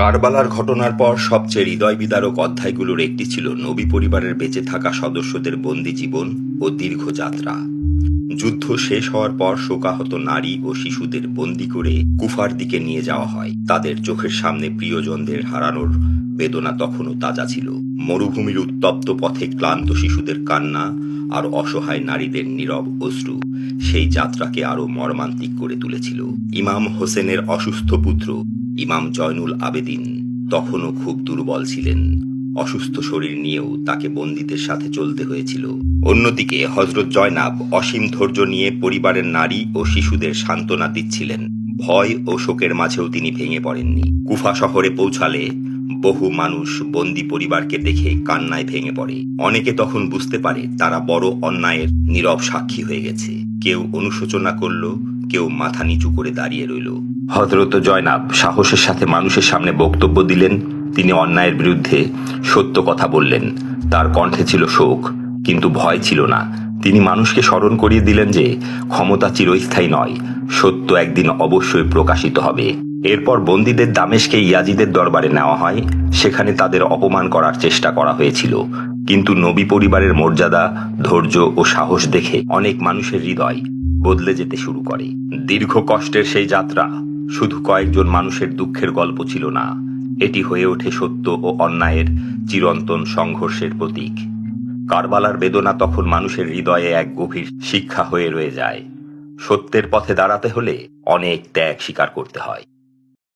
কারবালার ঘটনার পর সবচেয়ে হৃদয় বিদারক অধ্যায়গুলোর একটি ছিল নবী পরিবারের বেঁচে থাকা সদস্যদের বন্দি জীবন ও দীর্ঘ যাত্রা। যুদ্ধ শেষ হওয়ার পর শোকাহত নারী ও শিশুদের বন্দি করে কুফার দিকে নিয়ে যাওয়া হয়। তাদের চোখের সামনে প্রিয়জনদের হারানোর বেদনা তখনও তাজা ছিল। মরুভূমির উত্তপ্ত পথে ক্লান্ত শিশুদের কান্না আর অসহায় নারীদের নীরব অশ্রু সেই যাত্রাকে আরো মর্মান্তিক করে তুলেছিল। ইমাম হোসেনের অসুস্থ পুত্র ইমাম জয়নুল আবেদিন তখনও খুব দুর্বল ছিলেন। অসুস্থ শরীর নিয়েও তাকে বন্দীদের সাথে চলতে হয়েছিল। অন্যদিকে হযরত জয়নাব অসীম ধৈর্য নিয়ে পরিবারের নারী ও শিশুদের সান্ত্বনা দিচ্ছিলেন। ভয় ও শোকের মাঝেও তিনি ভেঙে পড়েননি। কুফা শহরে পৌঁছালে বহু মানুষ বন্দী পরিবারকে দেখে কান্নায় ভেঙে পড়ে। অনেকে তখন বুঝতে পারে তারা বড় অন্যায়ের নীরব সাক্ষী হয়ে গেছে। কেউ অনুশোচনা করল, কেউ মাথা নিচু করে দাঁড়িয়ে রইল। হযরত জয়নাব সাহসের সাথে মানুষের সামনে বক্তব্য দিলেন। তিনি অন্যায়ের বিরুদ্ধে সত্য কথা বললেন। তার কণ্ঠে ছিল শোক, কিন্তু ভয় ছিল না। তিনি মানুষকে স্মরণ করিয়ে দিলেন যে ক্ষমতা চিরস্থায়ী নয়, সত্য একদিন অবশ্যই প্রকাশিত হবে। এরপর বন্দীদের দামেশকে ইয়াজিদের দরবারে নেওয়া হয়। সেখানে তাদের অপমান করার চেষ্টা করা হয়েছিল, কিন্তু নবী পরিবারের মর্যাদা, ধৈর্য ও সাহস দেখে অনেক মানুষের হৃদয় বদলে যেতে শুরু করে। দীর্ঘ কষ্টের সেই যাত্রা শুধু কয়েকজন মানুষের দুঃখের গল্প ছিল না, এটি হয়ে ওঠে সত্য ও অন্যায়ের চিরন্তন সংঘর্ষের প্রতীক। কারবালার বেদনা তখন মানুষের হৃদয়ে এক গভীর শিক্ষা হয়ে রয়ে যায়। সত্যের পথে দাঁড়াতে হলে অনেক ত্যাগ স্বীকার করতে হয়।